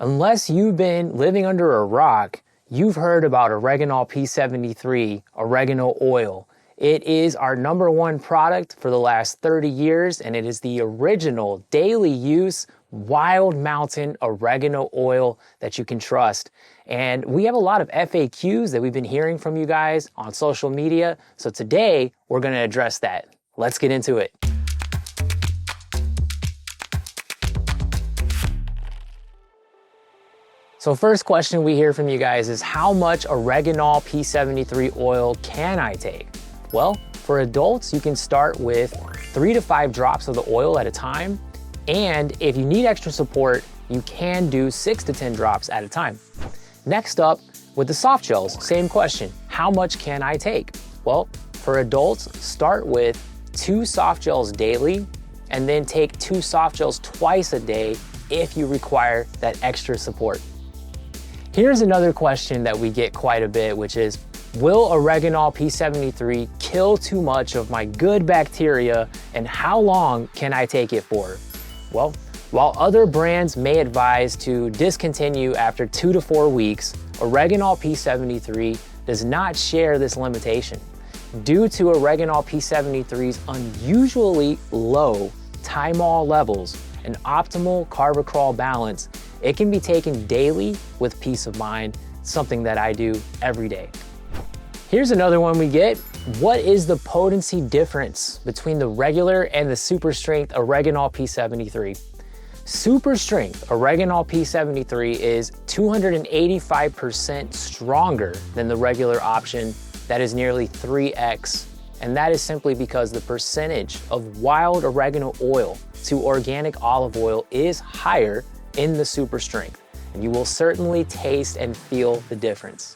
Unless you've been living under a rock, you've heard about Oreganol P73, oregano oil. It is our #1 product for the last 30 years, and it is the original daily use wild mountain oregano oil that you can trust. And we have a lot of FAQs that we've been hearing from you guys on social media. So today we're going to address that. Let's get into it. So first question we hear from you guys is, how much Oreganol P73 oil can I take? Well, for adults, you can start with 3 to 5 drops of the oil at a time. And if you need extra support, you can do 6 to 10 drops at a time. Next up, with the soft gels, same question. How much can I take? Well, for adults, start with 2 soft gels daily, and then take 2 soft gels twice a day if you require that extra support. Here's another question that we get quite a bit, which is, will Oreganol P73 kill too much of my good bacteria, and how long can I take it for? Well, while other brands may advise to discontinue after 2 to 4 weeks, Oreganol P73 does not share this limitation. Due to Oreganol P73's unusually low thymol levels and optimal Carvacrol balance, it can be taken daily with peace of mind, something that I do every day. Here's another one we get. What is the potency difference between the regular and the super strength Oreganol P73? Super strength Oreganol P73 is 285% stronger than the regular option. That is nearly 3x. And that is simply because the percentage of wild oregano oil to organic olive oil is higher in the super strength, and you will certainly taste and feel the difference.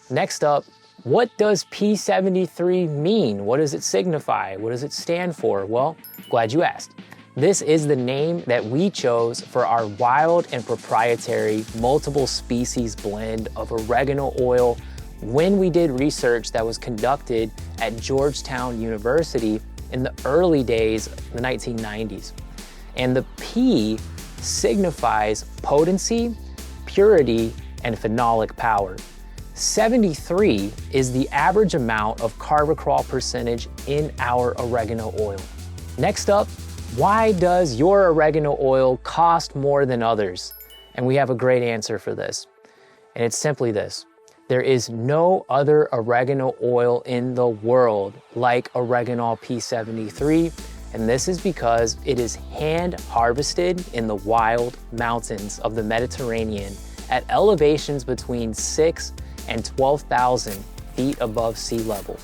Next up, what does P73 mean? What does it signify? What does it stand for? Well, glad you asked. This is the name that we chose for our wild and proprietary multiple species blend of oregano oil when we did research that was conducted at Georgetown University in the early days of the 1990s. And the P signifies potency, purity, and phenolic power. 73 is the average amount of Carvacrol percentage in our oregano oil. Next up, why does your oregano oil cost more than others? And we have a great answer for this. And it's simply this. There is no other oregano oil in the world like Oreganol P73. And this is because it is hand harvested in the wild mountains of the Mediterranean at elevations between 6,000 and 12,000 feet above sea level.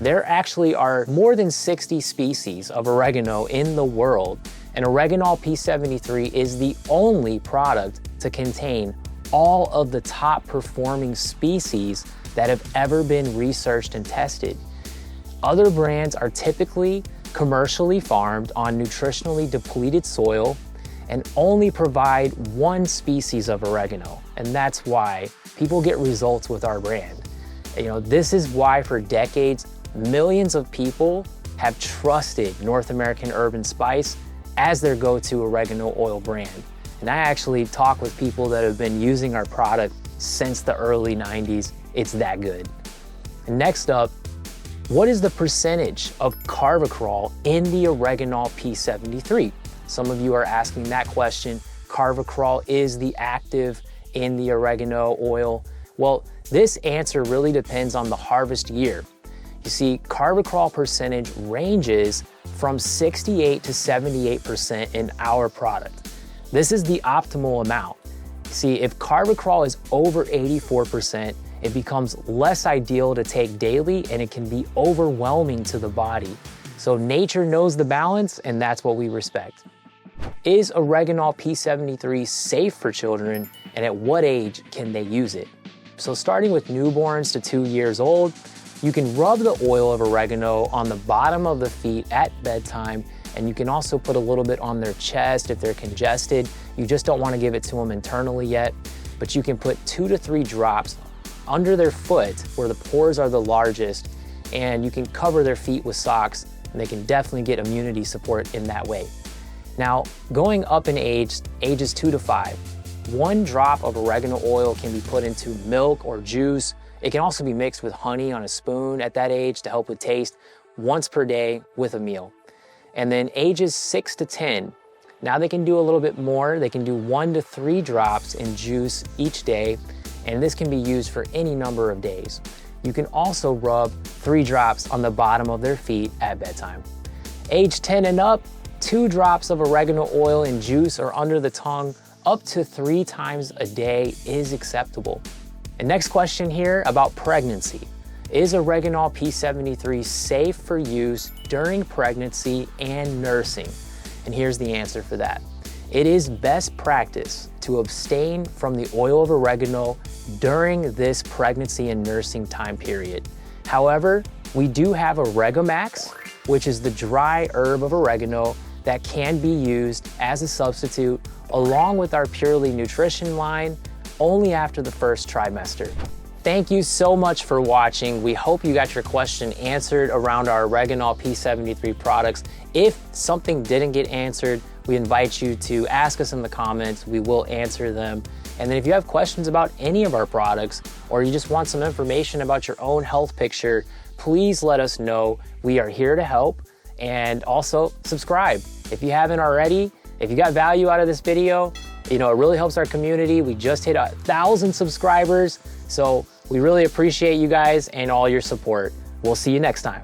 There actually are more than 60 species of oregano in the world, and Oreganol P73 is the only product to contain all of the top performing species that have ever been researched and tested. Other brands are typically commercially farmed on nutritionally depleted soil and only provide one species of oregano. And that's why people get results with our brand. This is why for decades, millions of people have trusted North American Herb & Spice as their go-to oregano oil brand. And I actually talk with people that have been using our product since the early 90s. It's that good. And next up, what is the percentage of Carvacrol in the Oreganol P73? Some of you are asking that question. Carvacrol is the active in the oregano oil. Well, this answer really depends on the harvest year. You see, Carvacrol percentage ranges from 68 to 78% in our product. This is the optimal amount. See, if Carvacrol is over 84%, it becomes less ideal to take daily, and it can be overwhelming to the body. So nature knows the balance, and that's what we respect. Is Oreganol P73 safe for children, and at what age can they use it? So starting with newborns to 2 years old, you can rub the oil of oregano on the bottom of the feet at bedtime, and you can also put a little bit on their chest if they're congested. You just don't want to give it to them internally yet, but you can put 2 to 3 drops under their foot where the pores are the largest, and you can cover their feet with socks, and they can definitely get immunity support in that way. Now, going up in age, ages 2 to 5, 1 drop of oregano oil can be put into milk or juice. It can also be mixed with honey on a spoon at that age to help with taste once per day with a meal. And then ages 6 to 10, now they can do a little bit more. They can do 1 to 3 drops in juice each day, and this can be used for any number of days. You can also rub 3 drops on the bottom of their feet at bedtime. Age 10 and up, 2 drops of oregano oil in juice or under the tongue up to 3 times a day is acceptable. And next question here about pregnancy. Is Oreganol P73 safe for use during pregnancy and nursing? And here's the answer for that. It is best practice to abstain from the oil of oregano during this pregnancy and nursing time period. However, we do have Oregamax, which is the dry herb of oregano that can be used as a substitute along with our Purely Nutrition line only after the first trimester. Thank you so much for watching. We hope you got your question answered around our Oreganol P73 products. If something didn't get answered, we invite you to ask us in the comments. We will answer them. And then if you have questions about any of our products, or you just want some information about your own health picture, please let us know. We are here to help. And also subscribe if you haven't already. If you got value out of this video, it really helps our community. We just hit 1,000 subscribers. So we really appreciate you guys and all your support. We'll see you next time.